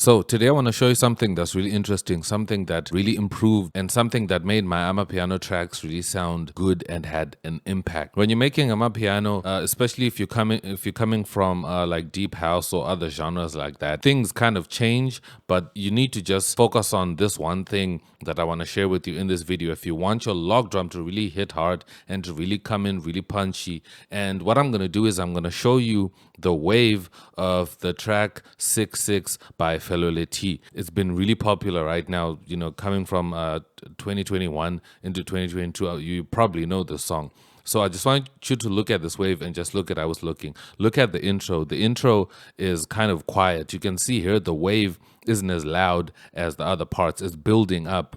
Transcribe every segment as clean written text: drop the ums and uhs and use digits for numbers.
So today I want to show you something that's really interesting, something that really improved and something that made my Amapiano tracks really sound good and had an impact. When you're making Amapiano, especially if you're coming from like deep house or other genres like that, things kind of change, but you need to just focus on this one thing that I want to share with you in this video. If you want your log drum to really hit hard and to really come in really punchy, and what I'm going to do is I'm going to show you the wave of the track 6-6 by Felole T. It's been really popular right now, coming from 2021 into 2022. You probably know this song. So I just want you to look at this wave and just look at Look at the intro. The intro is kind of quiet. You can see here the wave isn't as loud as the other parts. It's building up,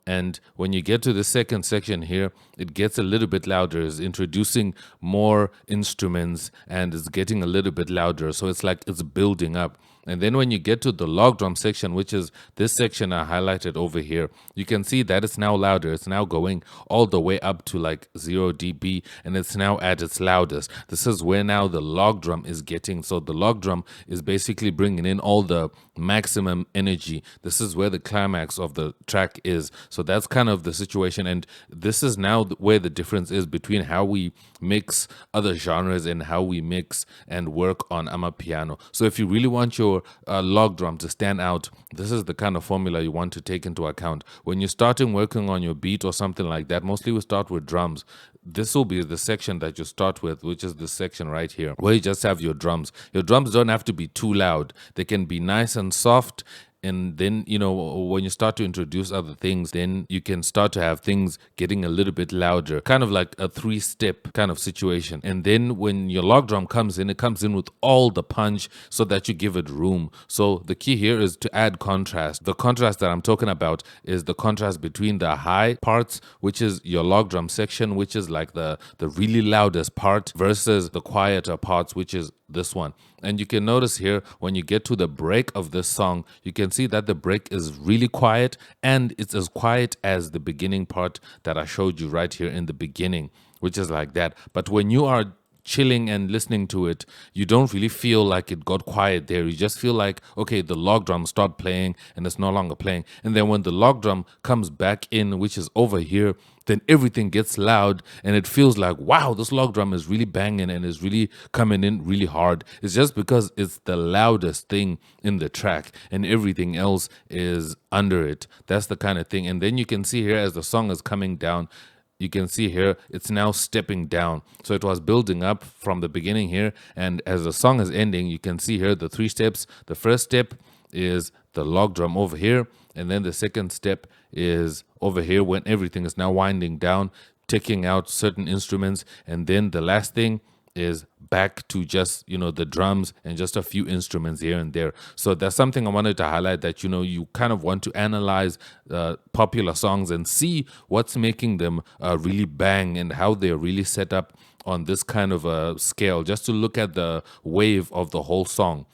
and when you get to the second section here, it gets a little bit louder. It's introducing more instruments and it's getting a little bit louder. So it's like it's building up. And then when you get to the log drum section, which is this section I highlighted over here, you can see that it's now louder. It's now going all the way up to like 0 dB, and it's now at its loudest. This is where now the log drum is getting. So the log drum is basically bringing in all the maximum energy. This is where the climax of the track is. So that's kind of the situation. And this is now where the difference is between how we mix other genres and how we mix and work on Amapiano. So if you really want your log drum to stand out, this is the kind of formula you want to take into account. When you're starting working on your beat or something like that, mostly we start with drums. This will be the section that you start with, which is this section right here, where you just have your drums. Your drums don't have to be too loud. They can be nice and soft. And then, when you start to introduce other things, then you can start to have things getting a little bit louder, kind of like a 3-step kind of situation. And then when your log drum comes in, it comes in with all the punch so that you give it room. So the key here is to add contrast. The contrast that I'm talking about is the contrast between the high parts, which is your log drum section, which is like the really loudest part, versus the quieter parts, which is this one. And you can notice here when you get to the break of this song, you can see that the break is really quiet, and it's as quiet as the beginning part that I showed you right here in the beginning, which is like that. But when you are chilling and listening to it, you don't really feel like it got quiet there. You just feel like, okay, the log drum stopped playing and it's no longer playing. And then when the log drum comes back in, which is over here, then everything gets loud and it feels like, wow, this log drum is really banging and is really coming in really hard. It's just because it's the loudest thing in the track and everything else is under it. That's the kind of thing. And then you can see here as the song is coming down, you can see here it's now stepping down. So it was building up from the beginning here, and as the song is ending, you can see here the 3 steps. The first step is the log drum over here, and then the second step is over here when everything is now winding down, taking out certain instruments, and then the last thing is back to just the drums and just a few instruments here and there. So that's something I wanted to highlight, that you kind of want to analyze popular songs and see what's making them really bang and how they're really set up on this kind of a scale, just to look at the wave of the whole song.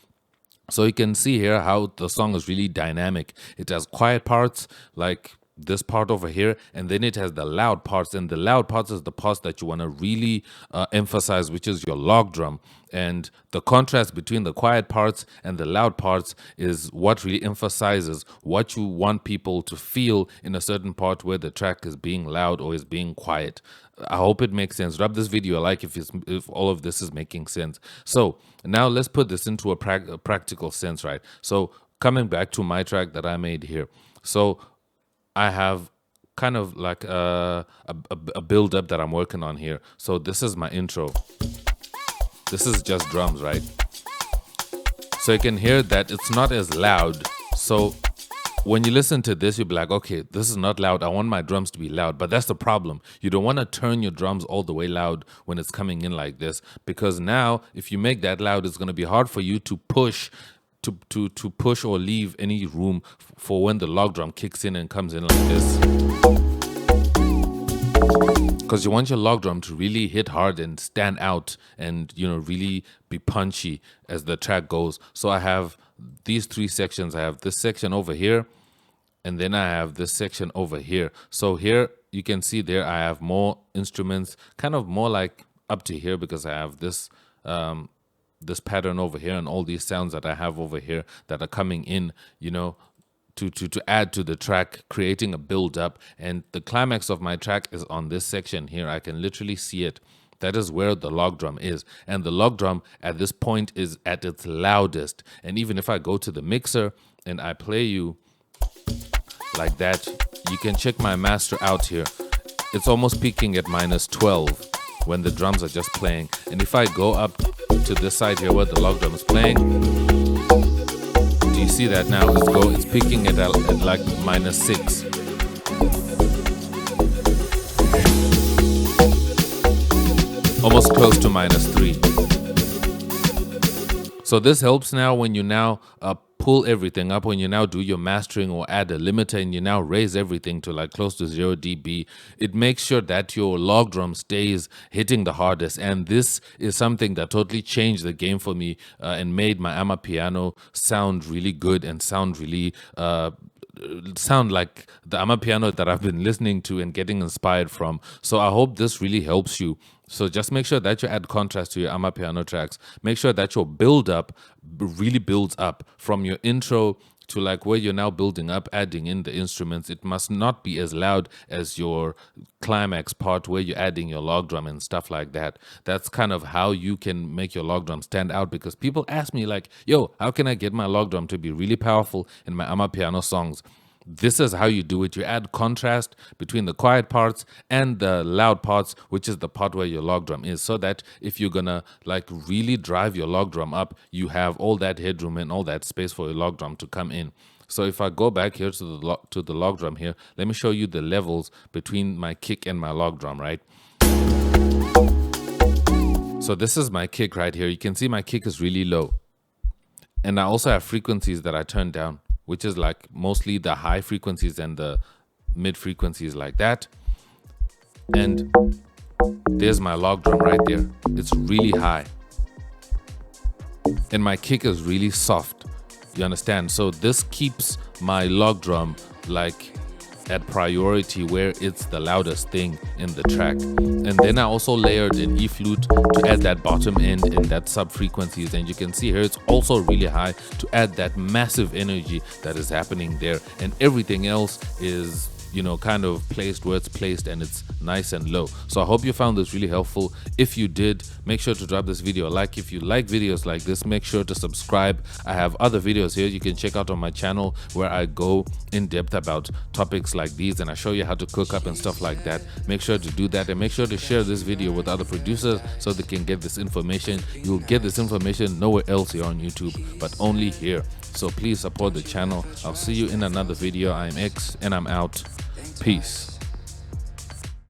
So you can see here how the song is really dynamic. It has quiet parts like this part over here, and then it has the loud parts, and the loud parts is the parts that you want to really emphasize, which is your log drum. And the contrast between the quiet parts and the loud parts is what really emphasizes what you want people to feel in a certain part where the track is being loud or is being quiet. I hope it makes sense. Drop this video a like if all of this is making sense. So now let's put this into a practical sense, right? So coming back to my track that I made here. So I have kind of like a build up that I'm working on here. So this is my intro. This is just drums, right? So you can hear that it's not as loud. So when you listen to this, you'll be like, okay, this is not loud. I want my drums to be loud. But that's the problem. You don't want to turn your drums all the way loud when it's coming in like this, because now if you make that loud, it's going to be hard for you to push to push or leave any room for when the log drum kicks in and comes in like this, because you want your log drum to really hit hard and stand out and really be punchy as the track goes. So I have these 3 sections. I have this section over here, and then I have this section over here. So here you can see there I have more instruments, kind of more like up to here, because I have this this pattern over here and all these sounds that I have over here that are coming in, you know, to add to the track, creating a build up. And the climax of my track is on this section here. I can literally see it. That is where the log drum is. And the log drum at this point is at its loudest. And even if I go to the mixer and I play you like that, you can check my master out here. It's almost peaking at -12 when the drums are just playing. And if I go up to this side here where the log drum is playing, do you see that now? It's peaking at like -6. Almost close to -3. So this helps now when you now pull everything up, when you now do your mastering or add a limiter and you now raise everything to like close to 0 dB. It makes sure that your log drum stays hitting the hardest. And this is something that totally changed the game for me and made my Amapiano sound really good and sound really sound like the Amapiano that I've been listening to and getting inspired from. So I hope this really helps you. So just make sure that you add contrast to your Amapiano tracks. Make sure that your build up really builds up from your intro to like where you're now building up, adding in the instruments. It must not be as loud as your climax part where you're adding your log drum and stuff like that. That's kind of how you can make your log drum stand out, because people ask me like, yo, how can I get my log drum to be really powerful in my Amapiano songs? This is how you do it. You add contrast between the quiet parts and the loud parts, which is the part where your log drum is, so that if you're gonna like really drive your log drum up, you have all that headroom and all that space for your log drum to come in. So if I go back here to the log drum here, let me show you the levels between my kick and my log drum, right? So this is my kick right here. You can see my kick is really low. And I also have frequencies that I turn down, which is like mostly the high frequencies and the mid frequencies like that. And there's my log drum right there. It's really high. And my kick is really soft. You understand? So this keeps my log drum like at priority where it's the loudest thing in the track. And then I also layered an E flute to add that bottom end and that sub frequencies, and you can see here it's also really high to add that massive energy that is happening there. And everything else is, you know, kind of placed where it's placed, and it's nice and low. So I hope you found this really helpful. If you did, make sure to drop this video a like. If you like videos like this, make sure to subscribe. I have other videos here you can check out on my channel where I go in depth about topics like these and I show you how to cook up and stuff like that. Make sure to do that, and make sure to share this video with other producers so they can get this information. You'll get this information nowhere else here on YouTube, but only here. So please support the channel. I'll see you in another video. I'm X and I'm out. Peace.